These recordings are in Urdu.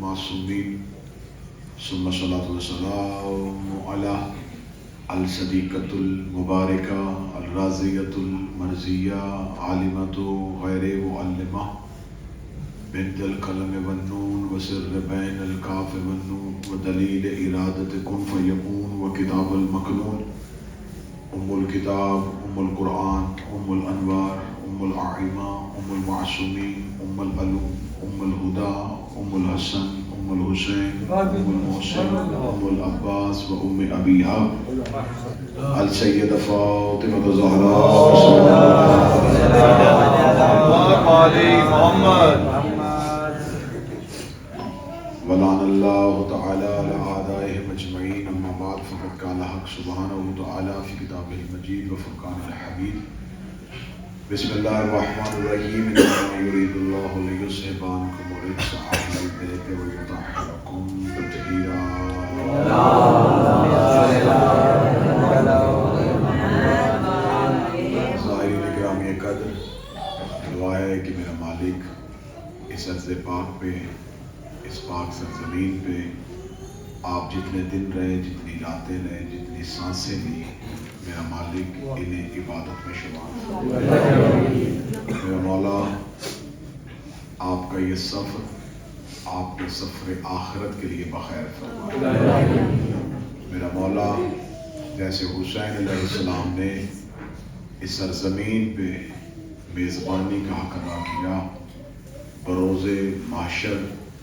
المعصومین ثم الصلاۃ والسلام علی الصدیقۃ المبارکہ الرازیۃ المرضیہ عالمۃ غیر معلمہ بنت القلم والنون وسر بین الکاف والنون ودلیل ارادت کن فیکون وکتاب المکنون ام الکتاب ام القرآن ام الانوار ام العائمہ ام المعصومین ام العلوم ام الہدا ام الحسن ام الحسین ام المحسن ام العباس و ام ابیہا السیدہ فاطمہ الزہراء ولعن اللہ تعالی علی اعدائہم اجمعین اما بعد فقد قال حق سبحانہ تعالی فی کتابہ المجید و فرقان الحمید بسم اللہ الرحمن الرحیم انما یرید اللہ لیذھب عنکم الرجس اہل البیت ویطہرکم تطہیرا ظاہرین گرامی قدر، دعا ہے کہ میرا مالک اس عرض پاک پہ، اس پاک سرزمین پہ آپ جتنے دن رہے، جتنی راتیں رہے، جتنی سانسیں لی، میرا مالک انہیں عبادت میں شمار فرمائے۔ میرا مولا آپ کا یہ سفر آپ کے سفر آخرت کے لیے بخیر فرمائے۔ میرا مولا جیسے حسین علیہ السلام نے اس سرزمین پہ میزبانی کا حق ادا کیا، بروز محشر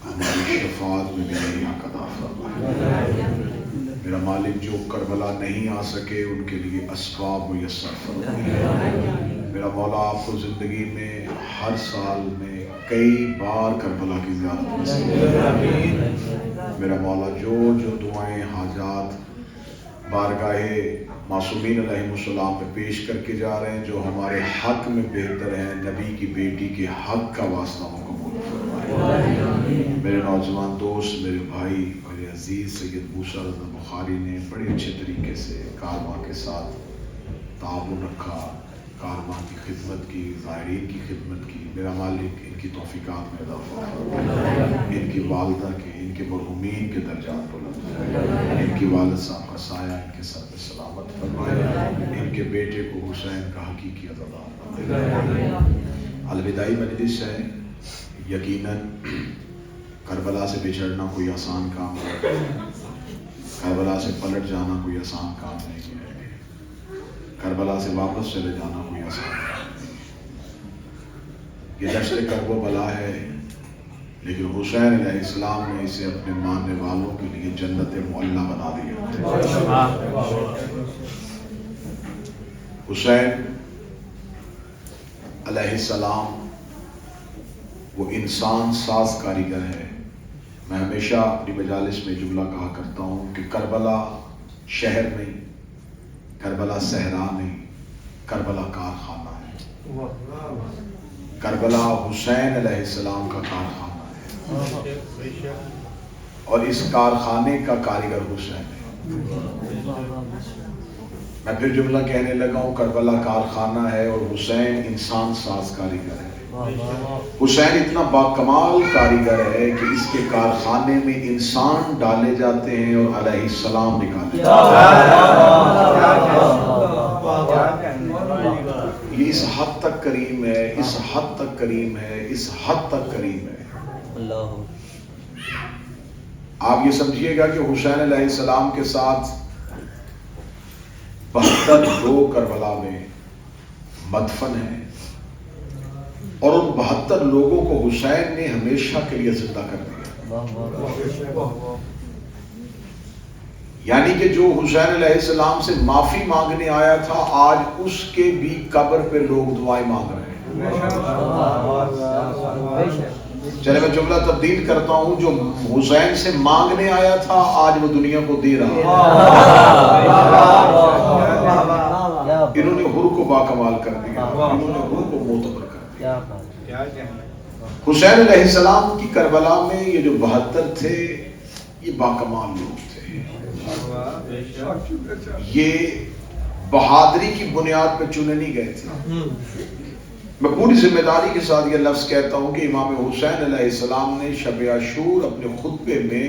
ہماری شفاعت میں بھی نہیں حق ادا فرمائے۔ میرا مالک جو کربلا نہیں آ سکے ان کے لیے اسباب میسر فرمائے۔ میرا مولا آپ کو زندگی میں ہر سال میں کئی بار کربلا کی زیارت نصیب۔ میرا مولا جو دعائیں حاجات بارگاہ معصومین علیہ السلام پہ پیش کر کے جا رہے ہیں، جو ہمارے حق میں بہتر ہیں، نبی کی بیٹی کے حق کا واسطہ ہو قبول فرمائے۔ میرے نوجوان دوست، میرے بھائی، میرے عزیز سید موسیٰ رضا بخاری نے بڑے اچھے طریقے سے کارواں کے ساتھ تعاون رکھا، کارواں کی خدمت کی، زائرین کی خدمت کی۔ میرا مالک ان کی توفیقات میں اضافہ فرمائے، ان کی والدہ کے، ان کے مرحومین کے درجات بلند فرمائے، ان کی والد صاحب کا سایہ ان کے سر پہ سلامت فرمائے، ان کے بیٹے کو حسین کا حقیقی عطا فرمائے۔ الوداعی مجلس ہے، یقیناً کربلا سے بچھڑنا کوئی آسان کام نہیں، کربلا سے پلٹ جانا کوئی آسان کام نہیں ہے، کربلا سے واپس چلے جانا کوئی آسان کام نہیں۔ یہ دشت کرب و بلا ہے، لیکن حسین علیہ السلام نے اسے اپنے ماننے والوں کے لیے جنت معلیٰ بنا دیا۔ حسین علیہ السلام وہ انسان ساز کاریگر ہے۔ میں ہمیشہ اپنی مجالس میں جملہ کہا کرتا ہوں کہ کربلا شہر نہیں، کربلا صحرا نہیں، کربلا کارخانہ ہے۔ کربلا حسین علیہ السلام کا کارخانہ ہے، اور اس کارخانے کا کاریگر حسین ہے۔ میں پھر جملہ کہنے لگا ہوں، کربلا کارخانہ ہے اور حسین انسان ساز کاریگر ہے۔ حسین اتنا باکمال کاریگر ہے کہ اس کے کارخانے میں انسان ڈالے جاتے ہیں اور علیہ السلام نکالے جاتے ہیں۔ یہ اس حد تک کریم ہے، اس حد تک کریم ہے، اس حد تک کریم ہے۔ آپ یہ سمجھیے گا کہ حسین علیہ السلام کے ساتھ 72 لوگ کربلا میں مدفن ہیں، اور ان 72 لوگوں کو حسین نے ہمیشہ کے لیے زندہ کر دیا۔ یعنی کہ جو حسین علیہ السلام سے معافی مانگنے آیا تھا، آج اس کے بھی قبر پہ لوگ دعائیں مانگ رہے ہیں۔ چلے میں جملہ تبدیل کرتا ہوں، جو حسین سے مانگنے آیا تھا آج وہ دنیا کو دے رہا ہے۔ انہوں نے حر کو باکمال کر دیا، انہوں نے حر کو معتبر کر دیا۔ حسین علیہ السلام کی کربلا میں یہ جو 72 تھے، یہ باکمال لوگ تھے۔ یہ بہادری کی بنیاد پہ چنے نہیں گئے تھے، میں پوری ذمہ داری کے ساتھ یہ لفظ کہتا ہوں کہ امام حسین علیہ السلام نے شب عاشور اپنے خطبے میں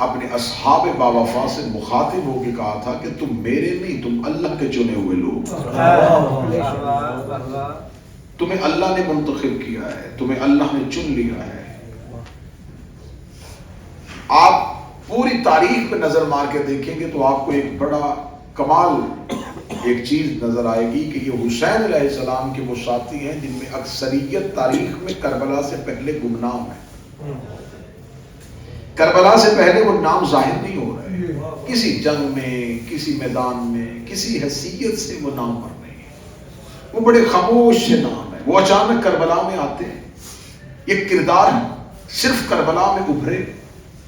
اپنے اصحاب باوفا سے مخاطب ہو کے کہا تھا کہ تم میرے نہیں، تم اللہ کے چنے ہوئے لوگ، تمہیں اللہ نے منتخب کیا ہے، تمہیں اللہ نے چن لیا ہے۔ آپ پوری تاریخ پہ نظر مار کے دیکھیں گے تو آپ کو ایک بڑا کمال ایک چیز نظر آئے گی کہ یہ حسین علیہ السلام کے وہ ساتھی ہیں جن میں اکثریت تاریخ میں کربلا سے پہلے گمنام ہے، کربلا سے پہلے وہ نام ظاہر نہیں ہو رہے، کسی جنگ میں، کسی میدان میں، کسی حیثیت سے وہ نام پر نہیں ہے، وہ بڑے خاموش سے نام ہے، وہ اچانک کربلا میں آتے ہیں، یہ کردار صرف کربلا میں ابھرے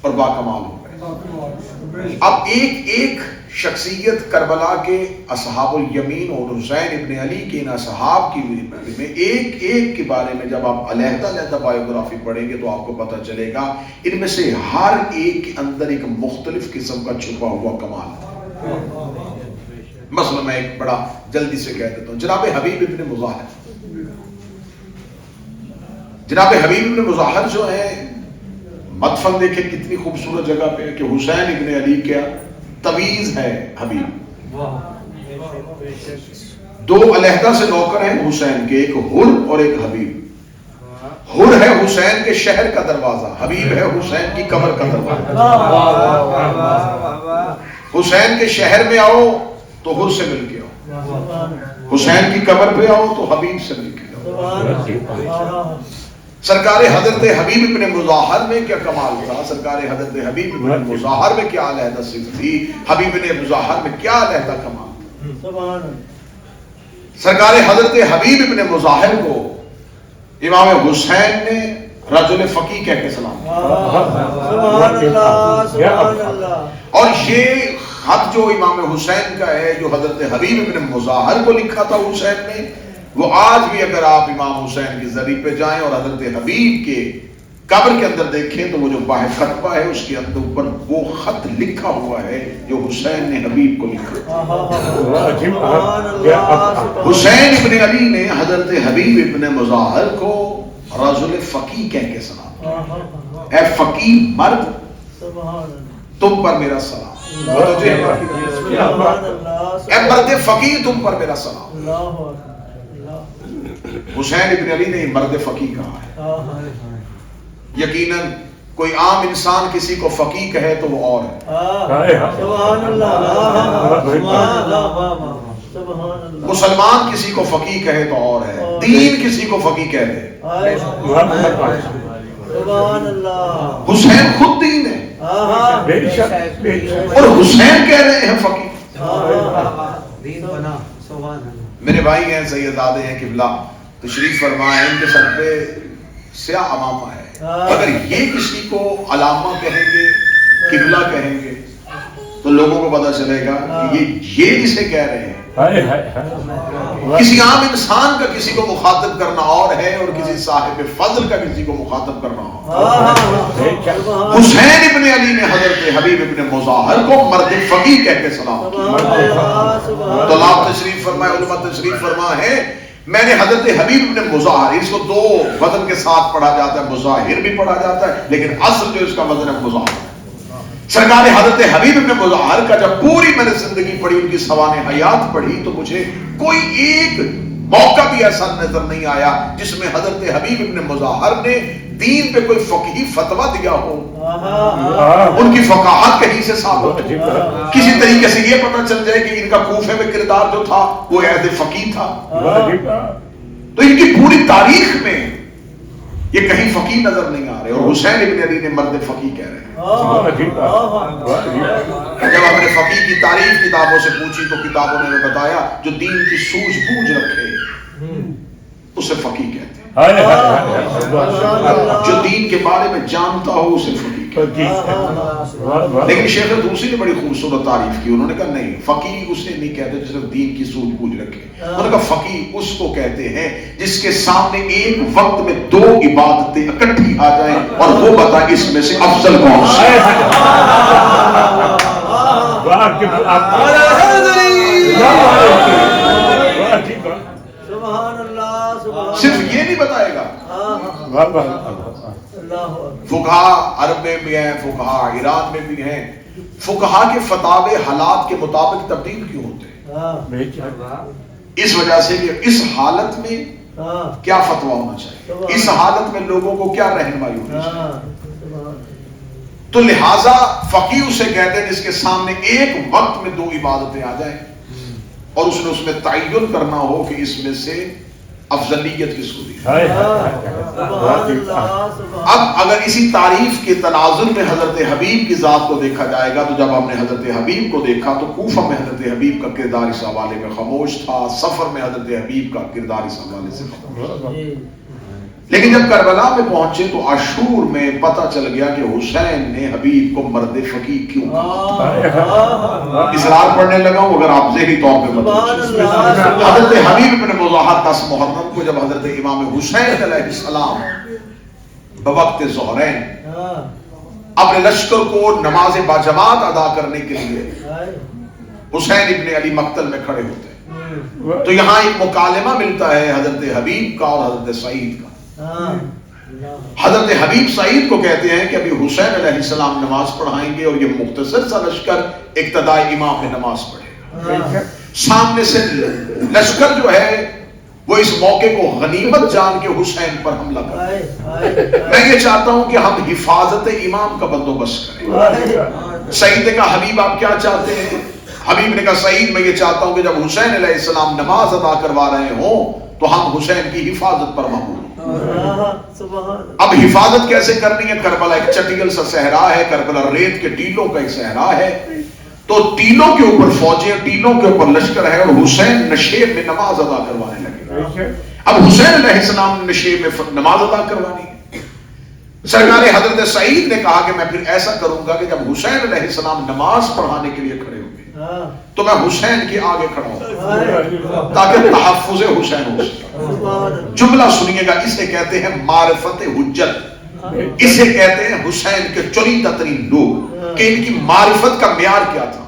اور باکمال ہو گئے۔ اب ایک ایک شخصیت کربلا کے اصحاب الیمین اور حسین ابن علی کے ان اصحاب کی میں ایک ایک کے بارے میں جب آپ علیحدہ علیحدہ بایوگرافی پڑھیں گے تو آپ کو پتہ چلے گا ان میں سے ہر ایک کے اندر ایک مختلف قسم کا چھپا ہوا کمال ہے۔ مثلا میں ایک بڑا جلدی سے کہہ دیتا ہوں، جناب حبیب ابن مظاہر، جناب حبیب ابن مظاہر جو ہے مدفن دیکھیں کتنی خوبصورت جگہ پہ ہے کہ حسین ابن علی کیا تویز ہے حبیب، دو علیحدہ سے نوکر ہیں حسین کے، ایک حر اور ایک حبیب۔ حر ہے حسین کے شہر کا دروازہ، حبیب ہے حسین کی قبر کا دروازہ۔ حسین کے شہر میں آؤ تو حر سے مل کے آؤ، حسین کی قبر پہ آؤ تو حبیب سے مل کے آؤ۔ سرکار حضرت حبیب ابن مظاہر میں کیا کمال تھا، سرکار حضرت حبیب ابن مظاہر میں کیا علیحدہ صفت تھی، حبیب ابن مظاہر میں کیا علیحدہ کمال تھا۔ سرکار حضرت حبیب ابن مظاہر کو امام حسین نے رجل فقیہ کہہ کے سلام کیا، اور یہ خط جو امام حسین کا ہے جو حضرت حبیب ابن مظاہر کو لکھا تھا حسین نے، وہ آج بھی اگر آپ امام حسین کی زری پہ جائیں اور حضرت حبیب کے قبر کے اندر دیکھیں تو وہ جو باہ خطبہ ہے اس کے اندر اوپر وہ خط لکھا ہوا ہے جو حسین نے حبیب کو لکھا۔ حسین ابن علی نے حضرت حبیب ابن مظاہر کو رجل فقیہ کہہ کے سلام، اے فقیہ مرد تم پر میرا سلام، اے مرد فقیہ تم پر میرا سلام۔ حسین ابن علی نے مرد فقیہ کہا ہے۔ یقیناً کوئی عام انسان کسی کو فقیہ کہے تو وہ اور ہے، مسلمان کسی کو فقیہ کہے تو اور ہے، دین کسی کو فقیہ کہہ دے۔ حسین خود دین ہے اور حسین کہہ رہے ہیں فقیہ۔ میرے بھائی ہیں سیدزادے ہیں قبلہ تشریف فرمائے، ان کے سر پہ سیاہ امامہ ہے، اگر یہ کسی کو علامہ کہیں گے، قبلہ کہیں گے تو لوگوں کو پتہ چلے گا کہ یہ جسے کہہ رہے ہیں۔ کسی عام انسان کا کسی کو مخاطب کرنا اور ہے اور کسی صاحب فضل کا کسی کو مخاطب کرنا اور۔ حسین ابن علی نے حضرت حبیب ابن مظاہر کو مرد فقیہ کہہ کے سلام کیا۔ تو آپ تشریف فرمائے، علماء تشریف فرمائے ہیں، میں نے حضرت حبیب ابن مظاہر، اس کو دو وزن کے ساتھ پڑھا جاتا ہے، مظاہر بھی پڑھا جاتا ہے لیکن اصل جو اس کا وزن ہے مظاہر۔ سرکار حضرت حبیب ابن مظاہر کا جب پوری میں نے زندگی پڑھی، ان کی سوانح حیات پڑھی تو مجھے کوئی ایک موقع بھی ایسا نظر نہیں آیا جس میں حضرت حبیب ابن مظاہر نے دین پہ کوئی فقہی فتویٰ دیا ہو، ان کی فقاہت کہیں سے ثابت ہو، کسی طریقے سے یہ پتہ چل جائے کہ ان کا کوفے میں کردار جو تھا وہ عہد فقیہ تھا۔ تو ان کی پوری تاریخ میں یہ کہیں فقیہ نظر نہیں آ رہے، اور حسین ابن علی نے مرد فقیہ کہہ رہے ہیں۔ جب ہم نے فقیہ کی تعریف کتابوں سے پوچھی تو کتابوں نے بتایا جو دین کی سوجھ بوجھ رکھے اسے فقیہ کہتے ہیں، جو دین کے بارے میں جانتا ہو اسے فقیہ کہتے ہیں۔ لیکن شیخ طوسی نے بڑی خوبصورت تعریف کی، انہوں نے کہا نہیں، فقیہ اسے نہیں کہتے جس نے دین کی سوجھ بوجھ رکھے، انہوں نے کہا فقیہ اس کو کہتے ہیں جس کے سامنے ایک وقت میں دو عبادتیں اکٹھی آ جائیں اور وہ بتا اس میں سے افضل کون سی ہے۔ صرف فقہا عرب میں بھی ہیں، فقہا ایران میں بھی ہیں، فقہا کے فتاوے حالات کے مطابق تبدیل کیوں ہوتے ہیں؟ اس وجہ سے کہ اس حالت میں کیا فتویٰ ہونا چاہیے، اس حالت میں لوگوں کو کیا رہنمائی ہونی چاہیے۔ تو لہٰذا فقیہ اسے کہتے ہیں جس کے سامنے ایک وقت میں دو عبادتیں آ جائیں اور اس نے اس میں تعین کرنا ہو کہ اس میں سے افضلیت کس کو دی۔ اب اگر اسی تعریف کے تناظر میں حضرت حبیب کی ذات کو دیکھا جائے گا تو جب ہم نے حضرت حبیب کو دیکھا تو کوفہ میں حضرت حبیب کا کردار اس حوالے میں خاموش تھا، سفر میں حضرت حبیب کا کردار اس حوالے سے خاموش تھا، لیکن جب کربلا میں پہنچے تو عاشور میں پتہ چل گیا کہ حسین نے حبیب کو مرد فقیہ کیوں کہا۔ اسرار پڑھنے لگا ہوں اگر آپ ذہنی طور پہ حضرت حبیب بن مظاہر 10 محرم کو جب حضرت امام حسین علیہ السلام بوقت ظہرین اپنے لشکر کو نماز باجماعت ادا کرنے کے لیے حسین ابن علی مقتل میں کھڑے ہوتے ہیں تو یہاں ایک مکالمہ ملتا ہے حضرت حبیب کا اور حضرت سعید کا۔ حضرت حبیب سعید کو کہتے ہیں کہ ابھی حسین علیہ السلام نماز پڑھائیں گے اور یہ مختصر سا لشکر اقتداء امام میں نماز پڑھے گا۔ سامنے سے لشکر جو ہے وہ اس موقع کو غنیمت جان کے حسین پر حملہ کرے۔ میں یہ چاہتا ہوں کہ ہم حفاظت امام کا بندوبست کریں۔ سعید نے کہا حبیب آپ کیا چاہتے ہیں؟ حبیب نے کہا سعید میں یہ چاہتا ہوں کہ جب حسین علیہ السلام نماز ادا کروا رہے ہوں تو ہم حسین کی حفاظت پر مامور ہوں۔ اب حفاظت کیسے کرنی ہے؟ کربلا ایک چٹیل سا صحرا ہے، کربلا ریت کے ٹیلوں کا ایک صحرا ہے، تو ٹیلوں کے اوپر فوجیں، ٹیلوں کے اوپر لشکر ہے اور حسین نشیب میں نماز ادا کروانے لگے۔ اب حسین علیہ السلام نے نشیب میں نماز ادا کروانی ہے۔ سرکار حضرت سعید نے کہا کہ میں پھر ایسا کروں گا کہ جب حسین علیہ السلام نماز پڑھانے کے لیے کھڑے ہوں گے تو میں حسین کے آگے کھڑا ہوں تاکہ تحفظ حسین ہو سکے۔ جملہ سنیے گا، اسے کہتے ہیں معرفت حجت، اسے کہتے ہیں حسین کے چنیدہ ترین لوگ کہ ان کی معرفت کا معیار کیا تھا۔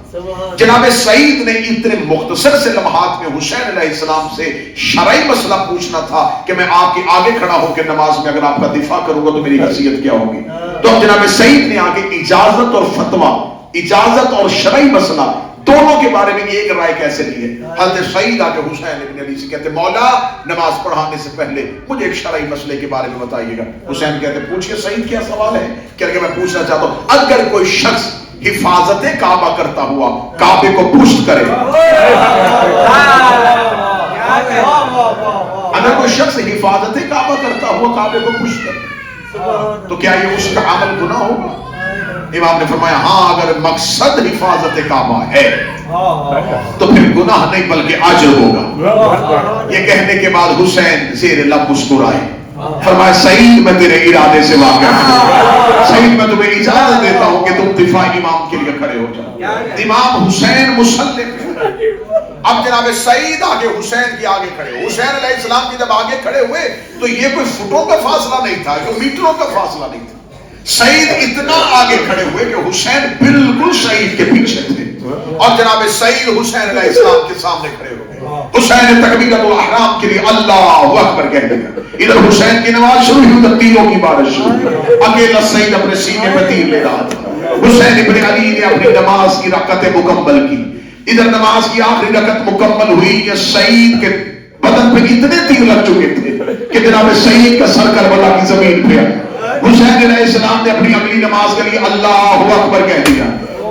جناب سعید نے اتنے مختصر سے لمحات میں حسین علیہ السلام سے شرعی مسئلہ پوچھنا تھا کہ میں آپ کے آگے کھڑا ہو کے نماز میں اگر آپ کا دفاع کروں گا تو میری حیثیت کیا ہوگی۔ تو اب جناب سعید نے آگے اجازت اور فتویٰ، اجازت اور شرعی مسئلہ دونوں کے بارے میں ایک رائے کیسے لی ہے۔ حضرت سعید آگے حسین ابن علی سے کہتے مولا نماز پڑھانے سے پہلے مجھے ایک شرعی مسئلے کے بارے میں بتائیے گا۔ حسین کہتے پوچھئے سعید کیا سوال ہے؟ کہ میں پوچھنا چاہتا ہوں اگر کوئی شخص حفاظت کعبہ کرتا ہوا کعبے کو پشت کرے، اگر کوئی شخص حفاظت کعبہ کرتا ہوا کعبے کو پشت کرے تو کیا یہ اس کا عمل گناہ ہوگا؟ امام نے فرمایا ہاں اگر مقصد حفاظت کعبہ ہے تو پھر گناہ نہیں بلکہ اجر ہوگا۔ یہ کہنے کے بعد حسین زیر لب مسکرائے، فرمایا سعید میں تیرے ارادے سے واقع ہوں، سعید میں تمہیں اجازت دیتا ہوں کہ تم دفاع امام کے لیے کھڑے ہو جاؤ۔ امام حسین مسلح پہ، اب جناب سعید آگے حسین کی آگے کھڑے، حسین علیہ السلام کی جب آگے کھڑے ہوئے تو یہ کوئی فٹوں کا فاصلہ نہیں تھا، جو میٹروں کا فاصلہ نہیں تھا۔ سعید اتنا آگے کھڑے ہوئے کہ حسین بالکل سعید کے پیچھے تھے اور جناب سعید حسین علیہ السلام کے سامنے کھڑے ہو گئے۔ حسین تکبیرۃ الاحرام کے لیے اللہ اکبر کہنے لگا، ادھر حسین کی نماز شروع ہوئی، ادھر تیروں کی بارش شروع ہوئی، اکیلا سعید اپنے سینے پہ تیر لے رہا تھا۔ حسین ابن علی نے اپنی نماز کی رکعت مکمل کی، ادھر نماز کی آخری رکعت مکمل ہوئی، یہ سعید کے بدن پہ اتنے تیر لگ چکے تھے کہ جناب سعید کا سر کربلا کی زمین پہ آیا۔ حسین علیہ السلام نے اپنی اگلی نماز کے لیے اللہ اکبر کہہ دیا،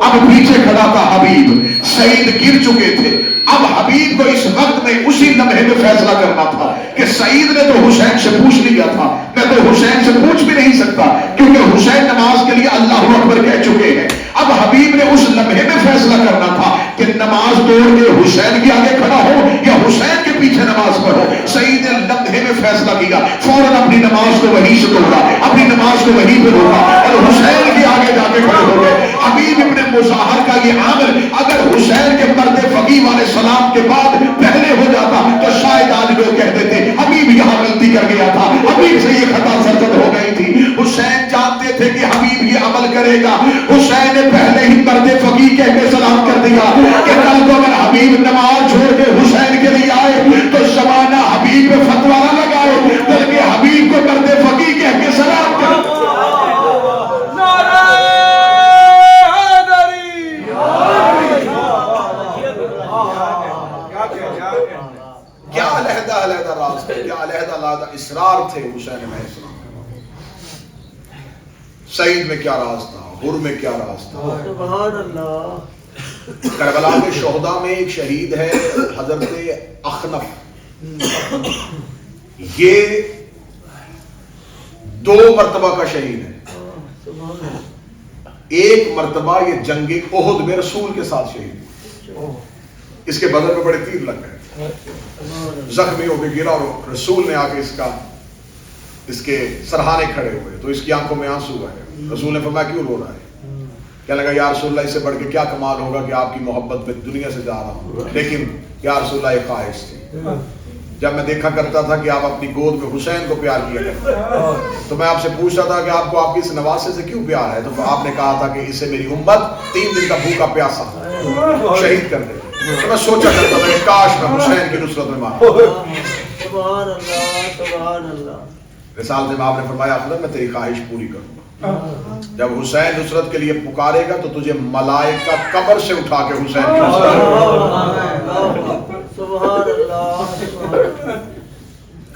اب پیچھے کھڑا تھا حبیب، سعید گر چکے تھے، اب حبیب کو اس وقت میں اسی لمحے میں فیصلہ کرنا تھا کہ سعید نے تو حسین سے پوچھ لیا تھا، میں تو حسین سے پوچھ بھی نہیں سکتا کیونکہ حسین نماز کے لیے اللہ اکبر کہہ چکے ہیں۔ اب حبیب نے اس لمحے میں فیصلہ کرنا تھا کہ نماز توڑ کے حسین کے آگے کھڑا ہو یا حسین کے پیچھے نماز پڑھو۔ سعید نے لمحے میں فیصلہ کیا، فوراً اپنی نماز کو وہیں سے توڑا، اپنی نماز کو وہیں پہ روکا اور حسین کے آگے جا کے کھڑے ہو گئے۔ حبیب ابن مظاہر کا یہ عمل اگر حسین کے مرد فقیہ علیہ السلام کے بعد پہلے ہو جاتا تو شاید آج لوگ کہتے تھے حبیب یہاں غلطی کر گیا تھا، حبیب سے یہ خطا سرزد ہو گئی تھی۔ حسین جانتے تھے کہ حبیب یہ عمل کرے گا، حسین نے پہلے ہی مرد فقیہ کہہ کے سلام کر دیا کہ کل کو اگر حبیب نماز چھوڑ کے حسین کے لیے آئے تو زمانہ حبیب پہ فتویٰ نہ لگائے بلکہ حبیب کو مرد فقیہ سعید میں کیا راز تھا، غر میں کیا راز تھا. سبحان اللہ. کربلا کے شہداء میں ایک شہید ہے حضرت اخنف. یہ 2 مرتبہ کا شہید ہے. ایک مرتبہ یہ جنگ احد میں رسول کے ساتھ شہید. اس کے بدن میں بڑے تیر لگ گئے، زخمی ہو کے گرا اور رسول نے آ کے اس کے سرہانے کھڑے ہوئے تو اس کی آنکھوں میں آنسو آئے. رسول نے فرمایا کیوں رو رہا ہے؟ کہنے لگا یا رسول اللہ اس سے بڑھ کے کیا کمال ہوگا کہ آپ کی محبت میں دنیا سے جا رہا ہوں، لیکن یا رسول اللہ ایک خواہش تھی. جب میں دیکھا کرتا تھا کہ آپ اپنی گود میں حسین کو پیار کیا کرتے تو میں آپ سے پوچھتا تھا کہ آپ کو آپ کی اس نواسے سے کیوں پیار ہے؟ تو آپ نے کہا تھا کہ اسے میری امت 3 دن کا بھوکا پیاسا شہید کر دے. تو میں سوچا کرتا تھا کہ کاش میں حسین کی نصرت میں مارا. سبحان اللہ سبحان اللہ. رسالت میں آپ نے فرمایا اخنف میں تیری خواہش پوری کروں گا. جب حسین نصرت کے لیے پکارے گا تو تجھے ملائکہ قبر سے اٹھا کے حسین کی نصرت. سبحان اللہ.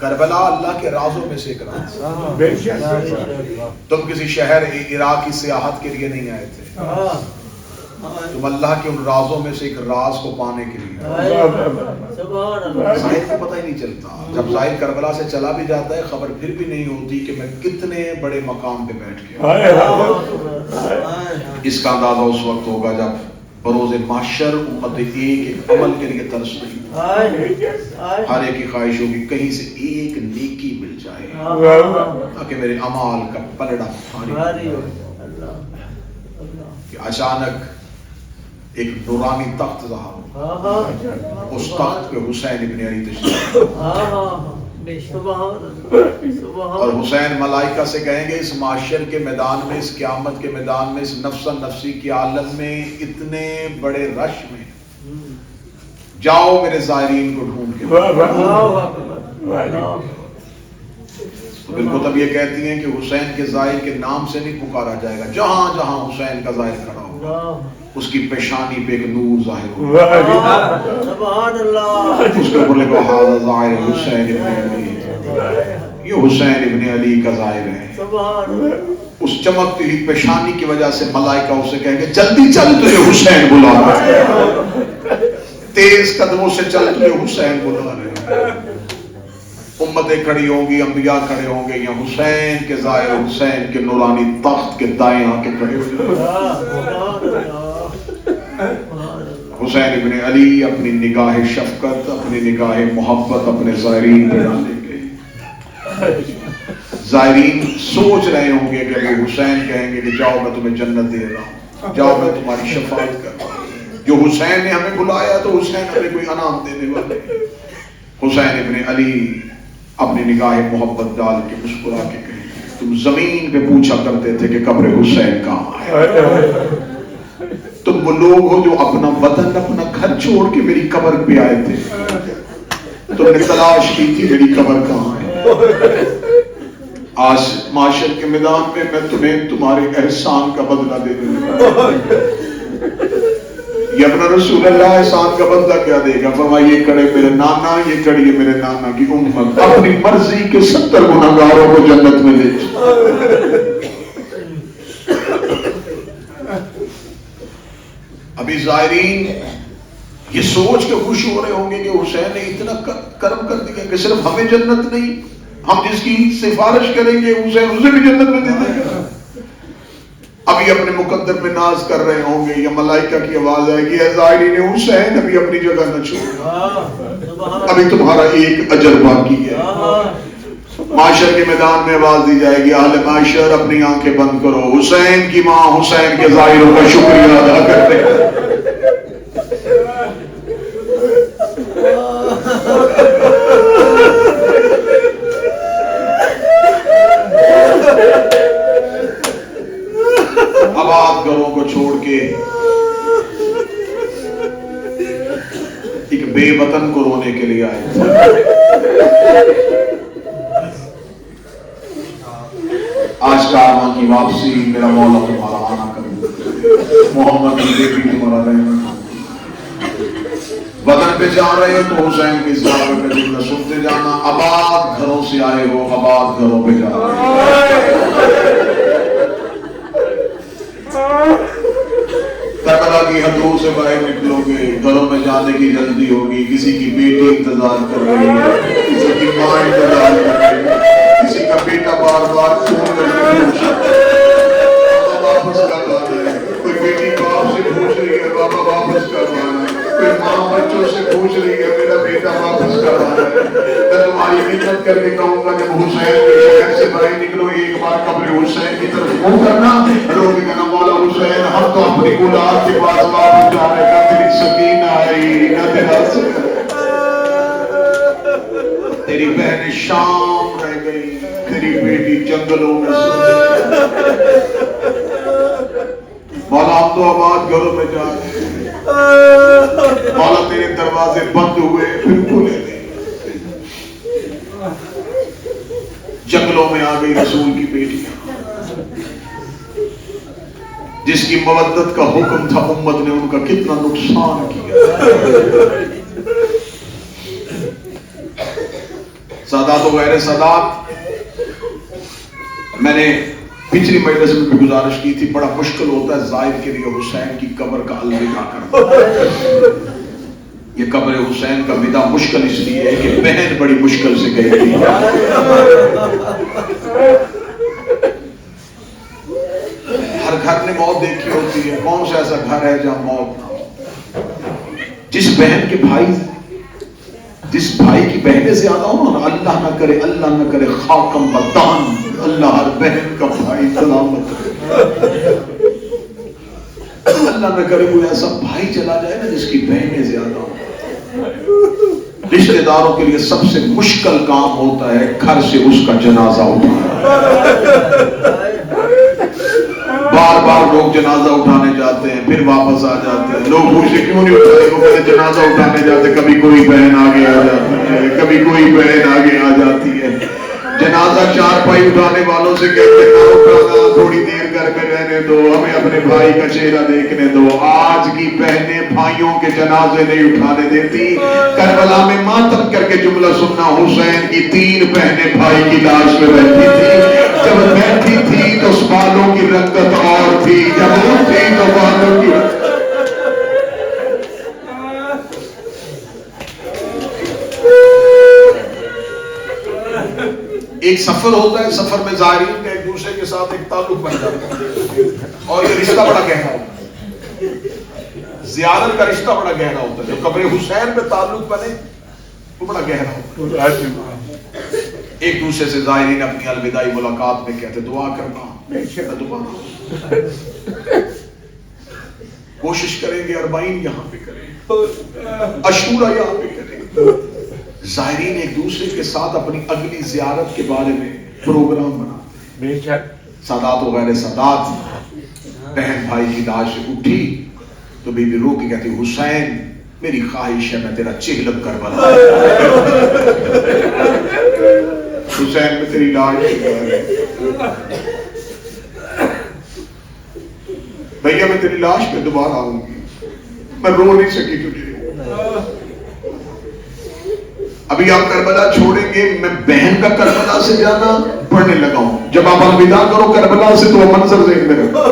کربلا اللہ کے رازوں میں سے ایک راز. تم کسی شہر عراق کی سیاحت کے لیے نہیں آئے تھے، تم اللہ کے ان رازوں میں سے ایک راز کو پانے کے لیے. ظاہر کو پتہ ہی نہیں چلتا. جب ظاہر کربلا سے چلا بھی جاتا ہے خبر پھر بھی نہیں ہوتی کہ میں کتنے بڑے مقام پہ بیٹھ گیا. اس کا اندازہ اس وقت ہوگا جب بروز محشر امت ایک عمل کے لیے ترس رہی. ہر ایک کی خواہش ہوگی کہیں سے ایک نیکی مل جائے تاکہ میرے اعمال کا پلڑا بھاری ہو. کہ اچانک ایک نورانی تخت ظاہر ہوا. اس تخت پہ حسین ابن علی تشریف اور حسین ملائکہ سے کہیں گے اس معاشر کے میدان میں، اس قیامت کے میدان میں، اس نفس نفسی کے عالم میں، اتنے بڑے رش میں جاؤ میرے زائرین کو ڈھونڈ کے. بالکل تب یہ کہتی ہیں کہ حسین کے زائر کے نام سے نہیں پکارا جائے گا، جہاں جہاں حسین کا زائر کھڑا ہوگا اس کی پیشانی پہ ایک نور ظاہر ہوگا. سبحان اللہ. اس کے اوپر لکھا ھذا ظاہر حسین ابن علی، یہ حسین ابن علی کا ظاہر ہے. سبحان اللہ. اس چمکتی ہوئی پیشانی کی وجہ سے ملائکہ اسے کہیں گے جلدی چل تجھے حسین بلا رہا ہے. تیز قدموں سے چل تجھے حسین بلا رہے ہیں. امتیں کھڑی ہوں گی، انبیاء کھڑے ہوں گے، یا حسین کے ظاہر حسین کے نورانی تخت کے دائیں آ کے کھڑے ہوئے. حسین ابن علی اپنی نگاہ شفقت، اپنی نگاہ محبت اپنے زائرین پہ ڈالیں گے. زائرین سوچ رہے ہوں گے کہ ابو حسین کہیں گے کہ جاؤ میں تمہیں جنت دے رہا ہوں، جاؤ میں تمہاری شفاعت کر رہا ہوں. جو حسین نے ہمیں بلایا تو حسین ہمیں کوئی انعام دینے والے. حسین ابن علی اپنی نگاہ محبت ڈال کے مسکرا کے کہیں گے تم زمین پہ پوچھا کرتے تھے کہ قبر حسین کہاں ہے. تم وہ لوگ ہو جو اپنا وطن اپنا گھر چھوڑ کے میری قبر پہ آئے تھے. تم نے تلاش کی تھی میری قبر کہاں ہے. آج معاشر کے میدان میں میں تمہیں تمہارے احسان کا بدلہ دے دوں. یہ اپنا رسول اللہ احسان کا بدلہ کیا دے گا؟ فرمایا یہ کھڑے میرے نانا، یہ کھڑی ہے میرے نانا کی امت، اپنی مرضی کے 70 گناہگاروں کو جنت میں لے جائے. ابھی زائرین یہ سوچ کے خوش ہو رہے ہوں گے کہ حسین نے اتنا کرم کر دیا کہ صرف ہمیں جنت نہیں، ہم جس کی سفارش کریں گے حسین اسے بھی جنت میں دے دے گا. ابھی اپنے مقدر میں ناز کر رہے ہوں گے یا ملائکہ کی آواز آئے گی اے زائرین حسین ابھی اپنی جگہ نہ چھوڑو، ابھی تمہارا ایک اجر باقی ہے. معاشر کے میدان میں آواز دی جائے گی اہل معاشر اپنی آنکھیں بند کرو، حسین کی ماں حسین کے ظاہروں کا شکریہ ادا کرتے ہیں. آباد گھروں کو چھوڑ کے ایک بے وطن کو رونے کے لیے آئے تھے. آج کارواں کی واپسی میرا مولا تمہارا آنا کر محمد بھی تمہارا رہنا. وطن پہ جا رہے ہو تو حسین کی زیارت کا ذکر سنتے جانا. آباد گھروں سے آئے ہو، آباد گھروں پہ جا رہے ہو. حدوں سے باہر نکلو گے، گھروں میں جانے کی جلدی ہوگی، کسی کی بیٹی انتظار کر رہی ہے، کسی کی ماں انتظار کر رہی ہے، کسی کا بیٹا بار بار فون کر کے پوچھ رہا ہے بابا واپس کب آنا ہے، کوئی بیٹی باپ سے پوچھ رہی ہے بابا واپس کب آنا ہے، کوئی ماں بچوں سے پوچھ رہی ہے میرا بیٹا واپس کب آنا ہے۔ میں تمہاری خدمت کر کے کہوں گا جب حسین کے شہر سے باہر نکلو ایک بار قبر حسین کی طرف منہ کرنا، لوگ کہنا مولا حسین ہم تو اپنی اولاد کے پاس واپس جا رہے ہیں، تیری سکینہ آئی نہ تیرا تیری بہن شام رہ گئی، تیری بیٹی جنگلوں میں سو گئی۔ مولا ہم تو آباد گھروں میں جا رہے ہیں، مولا تیرے دروازے بند ہوئے پھر کھلے نہیں، جنگلوں میں آ گئی رسول کی بیٹیاں، جس کی مودت کا حکم تھا امت نے ان کا کتنا نقصان کیا۔ سادات و غیر سادات، میں نے پچھلی مجلس میں بھی گزارش کی تھی، بڑا مشکل ہوتا ہے زائر کے لیے حسین کی قبر کا الوداع کرنا۔ یہ قبر حسین کا وداع مشکل اس لیے ہے کہ بہن بڑی مشکل سے گئی تھی۔ ہر گھر نے موت دیکھی ہوتی ہے، کون سا ایسا گھر ہے جہاں موت نہ ہو؟ جس بہن کے بھائی، جس بھائی کی بہنیں زیادہ ہو نا، اللہ نہ کرے خاکم بدان، اللہ ہر بہن کا بھائی سلامت کرے، اللہ نہ کرے کوئی ایسا بھائی چلا جائے نا جس کی بہنیں زیادہ ہو۔ رشتہ داروں کے لیے سب سے مشکل کام ہوتا ہے گھر سے اس کا جنازہ اٹھانا۔ بار بار لوگ جنازہ اٹھانے جاتے ہیں پھر واپس آ جاتے ہیں، لوگ پوچھتے کیوں نہیں اٹھاتے، وہ کہتے جنازہ اٹھانے جاتے کبھی کوئی بہن آگے آ جاتی ہے، کبھی کوئی بہن آگے آ جاتی ہے۔ جنازہ چار پائی اٹھانے والوں سے کہتے ہیں نہ اٹھانا، تھوڑی دیر گھر میں رہنے دو، ہمیں اپنے بھائی کا چہرہ دیکھنے دو۔ آج کی بہنیں بھائیوں کے جنازے نہیں اٹھانے دیتی۔ کربلا میں ماتم کر کے جملہ سننا، حسین کی 3 بہنیں بھائی کی لاش میں بیٹھی تھی، جب بیٹھی تھی تو اس بالوں کی رنگت اور تھی، جب اٹھی تو بالوں کی ایک سفر ہوتا ہے، سفر میں زائرین کا ایک دوسرے کے ساتھ ایک تعلق بن جاتا ہے اور یہ رشتہ بڑا گہرا ہوتا ہے، زیارت کا رشتہ بڑا گہرا ہوتا ہے، جب قبر حسین پہ تعلق بنے وہ بڑا گہرا ہوتا ہے۔ ایک دوسرے سے زائرین اپنی الوداعی ملاقات میں کہتے دعا کرنا، دوبارہ کوشش کریں گے 40 یہاں پہ کریں، عاشورہ یہاں پہ کریں۔ زائرین ایک دوسرے کے ساتھ اپنی اگلی زیارت کے بارے میں پروگرام بناتے ہیں۔ سادات و غیر سادات، بہن بھائی کی لاش اٹھی تو بی بی رو کے کہتی حسین میری خواہش ہے میں تیرا چہلم کربلا، حسین میں تیری لاش بھیا میں تیری لاش پہ دوبارہ آؤں گی، میں رو نہیں سکی تجھے، ابھی آپ کربلا چھوڑیں گے، میں بہن کا کربلا سے جانا پڑھنے لگا ہوں۔ جب آپ الوداع کرو کربلا سے تو وہ منظر ذہن میں رکھو،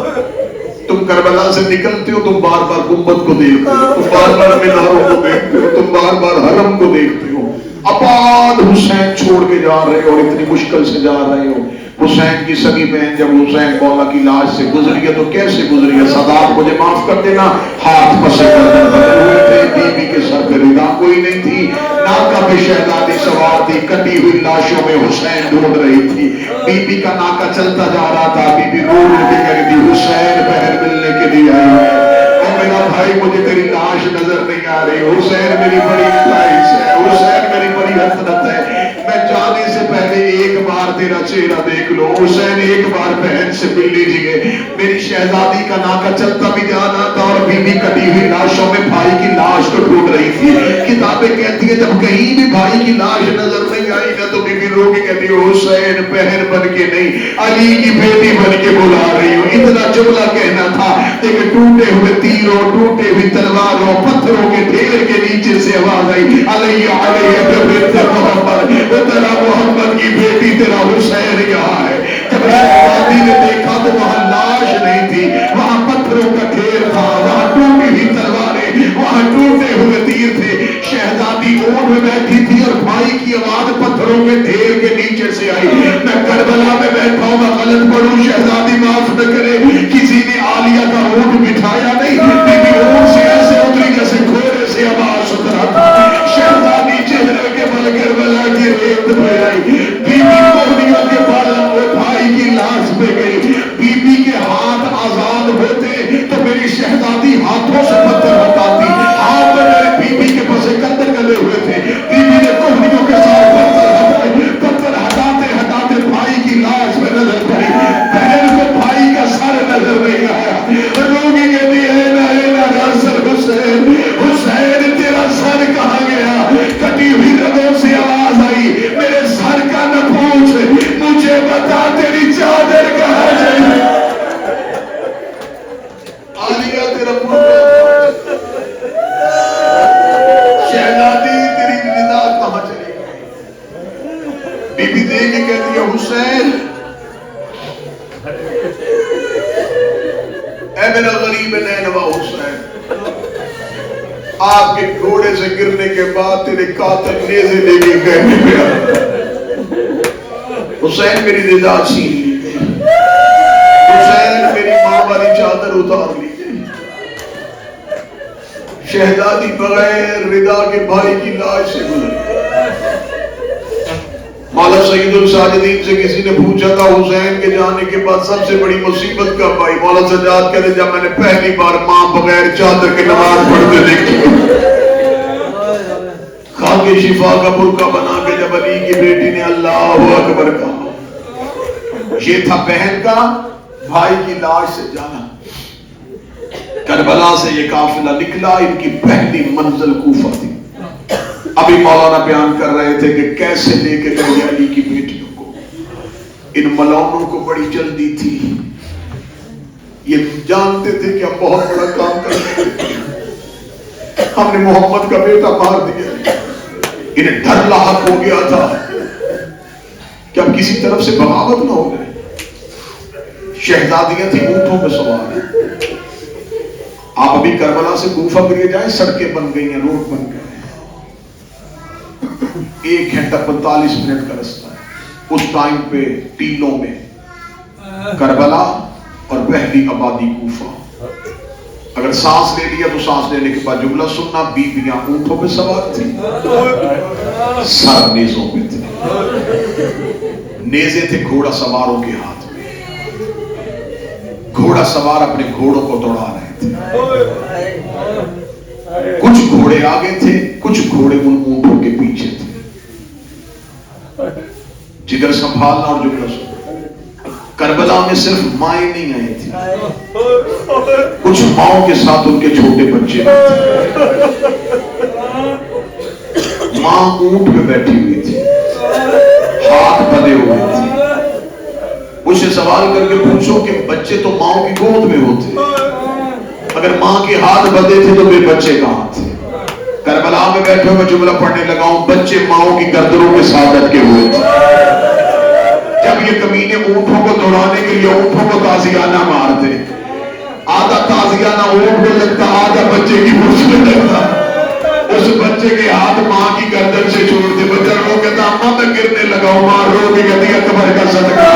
تم کربلا سے نکلتے ہو تم بار بار گنبد کو دیکھتے ہو، تم بار بار میناروں کو دیکھتے ہو، تم بار بار حرم کو دیکھتے ہو، آباد حسین چھوڑ کے جا رہے ہو اور اتنی مشکل سے جا رہے ہو۔ حسین کی سگی بہن جب حسین مولا کی لاش سے گزری ہے تو کیسے گزری ہے؟ سادات مجھے معاف کر دینا، ہاتھ پسے کر بی بی کے سر پہ ردا کوئی نہیں تھی، ناکہ پہ شہزادی سوار تھی، کٹی ہوئی لاشوں میں حسین ڈھونڈ رہی تھی، بی بی کا ناکہ چلتا جا رہا تھا، بی بی رو رو کے کہہ رہی تھی حسین بہن ملنے کے لیے آئی ہے، اے میرا بھائی مجھے تیری لاش نظر نہیں آ رہی، حسین میری بڑی خواہش ہے، حسین میری بڑی حسرت ہے، میں جانے سے پہلے ایک بار تیرا چہرہ دیکھ لو، حسین ایک بار بہن سے مل لیجئے۔ میری شہزادی کا ناکہ چلتا بھی جا رہا تھا اور بی بی کٹی ہوئی لاشوں میں بھائی کی لاش کو ڈھونڈ رہی تھی۔ کتابیں کہتی ہیں جب کہیں بھی بھائی کی لاش نظر نہیں آئی نا تو بی بی رو کے کہتی ہے حسین بہن بن کے نہیں علی کی بیٹی بن کے بلا رہی ہوں۔ اتنا جملہ کہنا تھا ایک ٹوٹے ہوئے تیروں، ٹوٹے ہوئی تلواروں، پتھروں کے ڈھیر کے نیچے سے آواز آئی علیہ علیہ بنت محمد، تیرا محمد کی بیٹی تیرا حسین یہاں ہے۔ جب شہزادی نے دیکھا تو وہاں لاش نہیں تھی، وہاں پتھروں کا ڈھیر تھا، وہاں ٹوٹی ہوئی امیر تھے. شہزادی اونٹ میں بیٹھی تھی اور بھائی کی آواز پتھروں کے ڈھیر کے نیچے سے آئی. میں کربلا میں بیٹھا ہوں, میں غلط پڑھوں, شہزادی معاف نہ کرے. کسی نے عالیہ کا اونٹ بٹھایا نہیں, بی بی اونٹ سے ایسے اتری جیسے گھوڑے سے آواز اترا تھا. شہزادی چہرے کے بل کربلا کی ریت پہ آئی. بی بی کوہنیوں کے بال بھائی کی لاش پہ گئی. بی بی کے ہاتھ آزاد ہوتے تو میری شہزادی ہاتھوں سے پتھر ہٹاتی. ہاتھ میں میرے بی بی کے پسے کندر گلے ہوئے تھے. بی بی نے کوہنیوں کے ساتھ پتھر ہٹائے. پتھر ہٹاتے ہٹاتے بھائی کی لاش میں نظر پڑی. بہن کو بھائی کا سر نظر نہیں آیا. روگی کہتی ہے نا سر حسین, حسین تیرا سر کہاں گیا؟ کٹی ہوئی رگوں سے آواز آئی, میرے سر کا نہ پوچھ, مجھے بتا تیری چادر کہاں چلی. عالیہ تیرا شہزادی تیری ندا کہاں چلی گئی؟ بی بی دیکھ کے کہتی ہے حسین, اے میرا غریب نینوا حسین, آپ کے گھوڑے سے گرنے کے بعد تیرے قاتل نیزے لے کے گئے پہ. حسین میری رضا چھین لی, حسین میری ماں والی چادر اتار لی. شہزادی بغیر رضا کے بھائی کی لاش سے گزری. مولا سید الساجدین سے کسی نے پوچھا تھا حسین کے جانے کے بعد سب سے بڑی مصیبت کب آئی؟ مولا سجاد کہتے جب میں نے پہلی بار ماں بغیر چادر کے نماز پڑھتے دیکھی. خاک شفا کا برقع بنا کے جب علی کی بیٹی نے اللہ اکبر کہا, یہ تھا بہن کا بھائی کی لاش سے جانا. کربلا سے یہ قافلہ نکلا, ان کی پہلی منزل کوفہ تھی. ابھی مولانا بیان کر رہے تھے کہ کیسے لے کے گئے علی کی بیٹیوں کو. ان ملعونوں کو بڑی جلدی تھی, یہ جانتے تھے کہ ہم بہت بڑا کام کریں گے, ہم نے محمد کا بیٹا مار دیا. انہیں ڈر لاحق ہو گیا تھا کہ اب کسی طرف سے بغاوت نہ ہو جائے. شہزادیاں تھی اونٹوں پہ سوار. آپ ابھی کربلا سے کوفہ کے لیے جائیں, سڑکیں بن گئی ہیں, روڈ بن گئے ہیں, 1 گھنٹہ 45 منٹ کا رستہ ہے. اس ٹائم پہ ٹیلوں میں کربلا اور پہلی آبادی کوفہ. اگر سانس لے لیا تو سانس لینے کے بعد جملہ سننا, بیویاں اونٹوں پہ سوار تھی, سر نیزوں پہ تھے. نیزے تھے گھوڑا سواروں کے ہاتھ میں. گھوڑا سوار اپنے گھوڑوں کو دوڑا رہے تھے. کچھ گھوڑے آگے تھے, کچھ گھوڑے ان اونٹوں کے پیچھے تھے. جگر سنبھالنا اور جملہ سننا. کربلا میں صرف مائیں نہیں آئی تھی, کچھ ماؤں کے ساتھ ان کے چھوٹے بچے تھے. ماں اونٹ پہ بیٹھی ہوئی تھی, ہاتھ بندھے ہوئے تھے. مجھ سے سوال کر کے پوچھو کہ بچے تو ماؤں کی گود میں ہوتے, اگر ماں کے ہاتھ بندھے تھے تو پھر بچے کہاں تھے؟ کربلا میں بیٹھے ہوئے جملہ پڑھنے لگا ہوں, بچے ماؤں کی گردنوں کے ساتھ لٹکے ہوئے تھے. جب یہ کمینے اونٹوں کو دوڑانے کے لیے اونٹوں کو تازیانہ مارتے, آدھا تازیانہ اونٹ کو لگتا, آدھا بچے کی پشت میں لگتا. اس بچے کے ہاتھ ماں کی گردن سے چھوڑتے. بچہ رو کہتا اماں میں گرنے لگا ہوں. ماں رو کے کہتی اکبر کا صدقہ,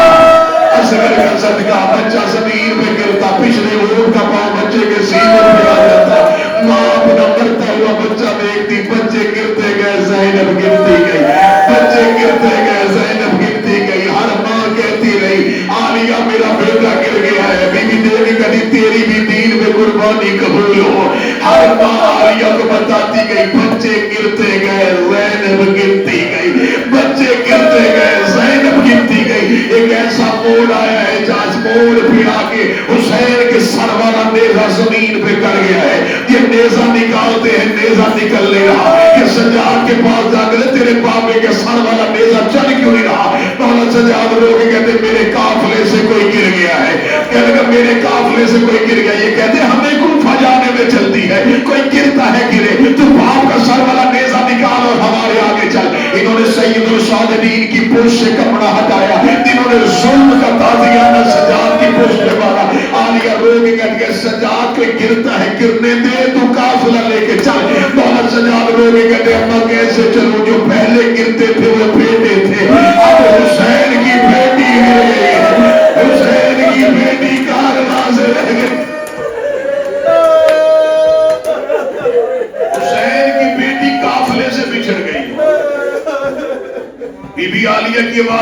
اصغر کا صدقہ. بچہ زمین پہ گرتا, پچھلے اونٹ کا پاؤں بچے کے سینے پہ آ جاتا. ماں اپنا مرتا ہوا بچہ دیکھتی, بچے گرتے گئے, زینب گرتی گئی, بچے گرتے گئے, زینب گرتی گئی. ہر ماں کہتی رہی عالیہ میرا بیٹا گر گیا ہے. بی بی دیوی کہتی تیری بھی دین میں قربانی قبول ہو. ہر ماں عالیہ کو بتاتی گئی بچے گرتے گئے, زینب گرتی گئی, بچے گرتے گئے, زینب گرتی گئی. ایک ایسا موڑ آیا ہے جہاں موڑ پہ آ کے حسین کے سر والا نیزہ زمین پہ کر گیا ہے. یہ نیزہ نکالتے ہیں, نیزہ نکل نہیں رہا. یہ سجاد کے پاس جا کر تیرے بابے کے سر والا نیزہ چل کیوں نہیں رہا؟ مولا سجاد لوگ کہتے میرے قافلے سے کوئی گر گیا ہے. کہنے لگا میرے قافلے سے کوئی گر گیا. یہ کہتے ہمیں کوفہ جانے میں چلتی ہے, کوئی گرتا ہے گرے, تو باپ کا سر والا نیزہ نکال اور ہمارے آگے چل. انہوں نے سید الساجدین کی پوچھ سے کپڑا ہٹایا, انہوں نے ظلم کا تازیانہ سجاد کی پوچھ پہ مارا. عالیہ رو کے کہتے ہیں سجاد کوئی گرتا ہے گرنے دے, تو قافلہ لے کے چل. مولا سجاد